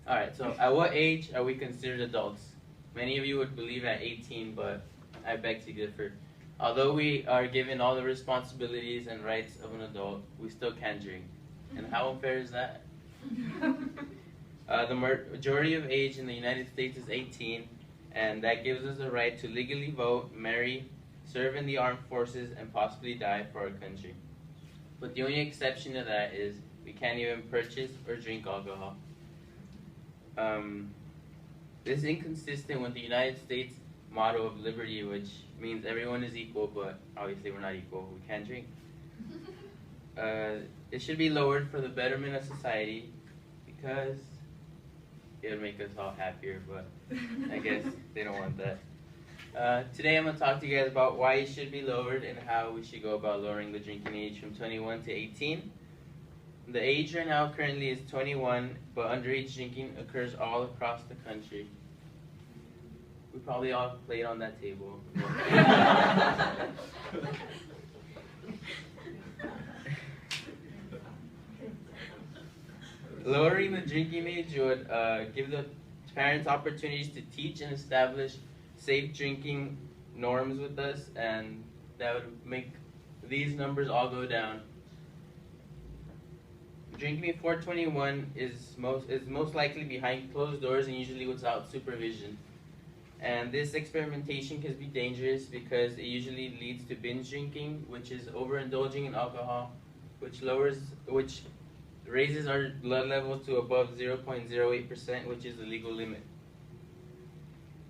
Alright, so at what age are we considered adults? Many of you would believe at 18, but I beg to differ. Although we are given all the responsibilities and rights of an adult, we still can't drink. And how unfair is that? The majority of age in the United States is 18, and that gives us the right to legally vote, marry, serve in the armed forces, and possibly die for our country. But the only exception to that is we can't even purchase or drink alcohol. This is inconsistent with the United States motto of liberty, which means everyone is equal, but obviously we're not equal. We can't drink. It should be lowered for the betterment of society because it would make us all happier, but I guess they don't want that. Today I'm going to talk to you guys about why it should be lowered and how we should go about lowering the drinking age from 21 to 18. The age right now currently is 21, but underage drinking occurs all across the country. We probably all played on that table. Lowering the drinking age would give the parents opportunities to teach and establish safe drinking norms with us, and that would make these numbers all go down. Drinking before 21 is most likely behind closed doors and usually without supervision. And this experimentation can be dangerous because it usually leads to binge drinking, which is overindulging in alcohol, which raises our blood level to above 0.08%, which is the legal limit.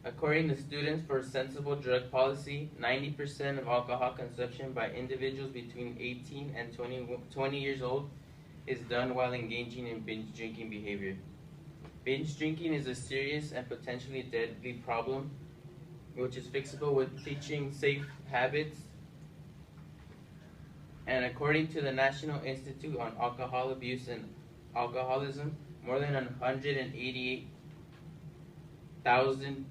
According to Students for Sensible Drug Policy, 90% of alcohol consumption by individuals between 18 and 20 years old is done while engaging in binge drinking behavior. Binge drinking is a serious and potentially deadly problem, which is fixable with teaching safe habits. And according to the National Institute on Alcohol Abuse and Alcoholism, more than 188,000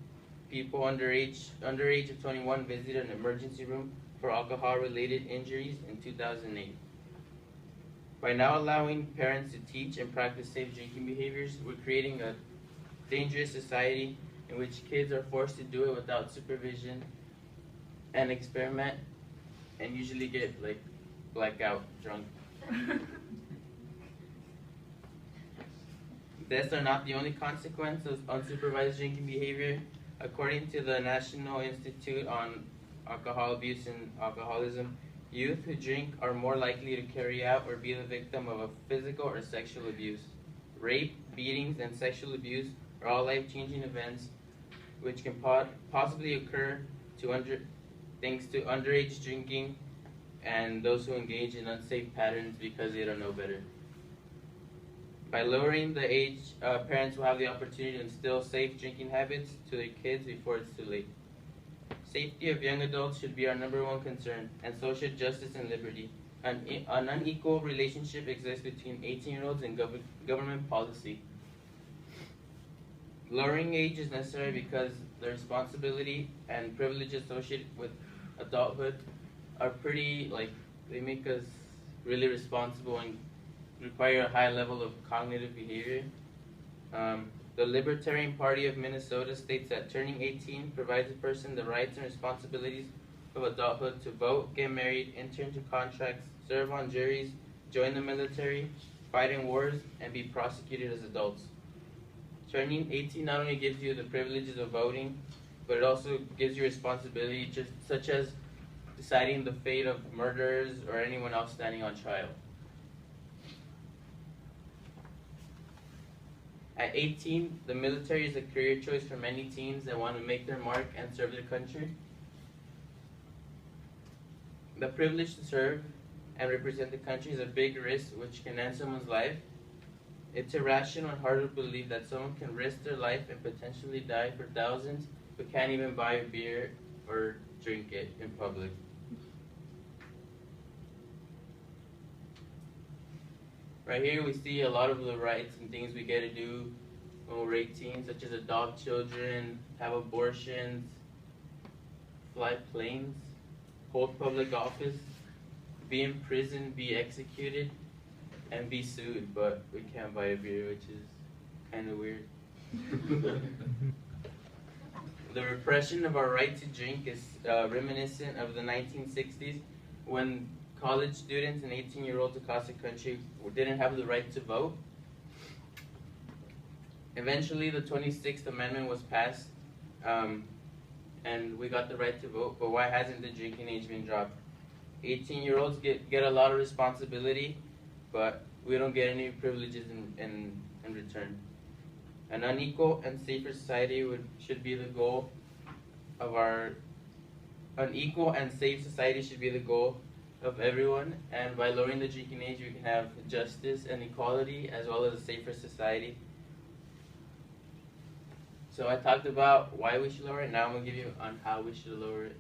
people under age of 21 visited an emergency room for alcohol-related injuries in 2008. By now allowing parents to teach and practice safe drinking behaviors, we're creating a dangerous society in which kids are forced to do it without supervision and experiment and usually get blackout drunk. Deaths are not the only consequence of unsupervised drinking behavior. According to the National Institute on Alcohol Abuse and Alcoholism, youth who drink are more likely to carry out or be the victim of a physical or sexual abuse. Rape, beatings, and sexual abuse are all life-changing events which can possibly occur thanks to underage drinking and those who engage in unsafe patterns because they don't know better. By lowering the age, parents will have the opportunity to instill safe drinking habits to their kids before it's too late. Safety of young adults should be our #1 concern, and so should justice and liberty. An unequal relationship exists between 18-year-olds and government policy. Lowering age is necessary because the responsibility and privilege associated with adulthood are they make us really responsible and require a high level of cognitive behavior. The Libertarian Party of Minnesota states that turning 18 provides a person the rights and responsibilities of adulthood to vote, get married, enter into contracts, serve on juries, join the military, fight in wars, and be prosecuted as adults. Turning 18 not only gives you the privileges of voting, but it also gives you responsibility such as deciding the fate of murderers or anyone else standing on trial. At 18, the military is a career choice for many teens that want to make their mark and serve their country. The privilege to serve and represent the country is a big risk which can end someone's life. It's irrational and hard to believe that someone can risk their life and potentially die for thousands but can't even buy a beer or drink it in public. Right here we see a lot of the rights and things we get to do when we're 18, such as adopt children, have abortions, fly planes, hold public office, be in prison, be executed, and be sued, but we can't buy a beer, which is kind of weird. The repression of our right to drink is reminiscent of the 1960s when college students and 18-year-olds across the country didn't have the right to vote. Eventually, the 26th Amendment was passed, and we got the right to vote, but why hasn't the drinking age been dropped? 18-year-olds get a lot of responsibility, but we don't get any privileges in return. An unequal and safer society should be the goal of an equal and safe society should be the goal of everyone, and by lowering the drinking age, we can have justice and equality as well as a safer society. So I talked about why we should lower it. Now I'm going to give you on how we should lower it.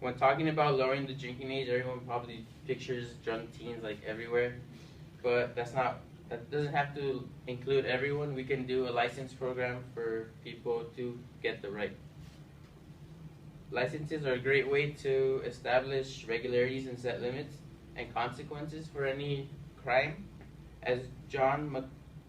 When talking about lowering the drinking age, everyone probably pictures drunk teens like everywhere, but that doesn't have to include everyone. We can do a license program for people to get the right. Licenses are a great way to establish regularities and set limits and consequences for any crime. As John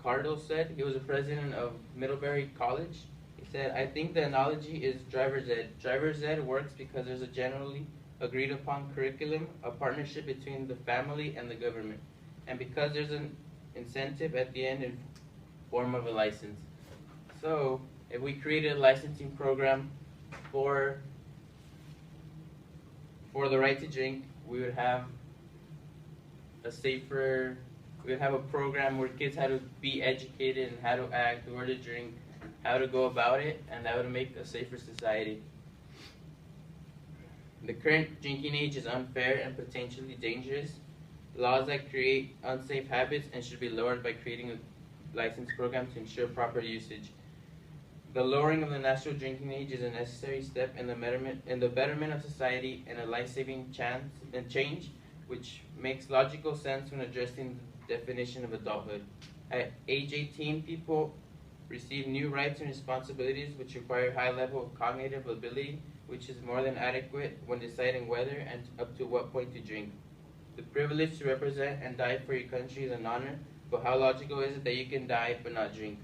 McCardle said, he was a president of Middlebury College. He said, "I think the analogy is driver's ed. Driver's ed works because there's a generally agreed upon curriculum, a partnership between the family and the government, and because there's an incentive at the end in form of a license." So if we created a licensing program for the right to drink, we would have a program where kids had to be educated in how to act, where to drink, how to go about it, and that would make a safer society. The current drinking age is unfair and potentially dangerous. Laws that create unsafe habits and should be lowered by creating a license program to ensure proper usage. The lowering of the national drinking age is a necessary step in the betterment of society and a life-saving change, which makes logical sense when addressing the definition of adulthood. At age 18, people receive new rights and responsibilities which require a high level of cognitive ability, which is more than adequate when deciding whether and up to what point to drink. The privilege to represent and die for your country is an honor, but how logical is it that you can die but not drink?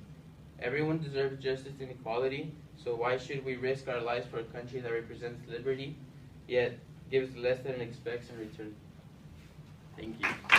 Everyone deserves justice and equality, so why should we risk our lives for a country that represents liberty, yet gives less than it expects in return? Thank you.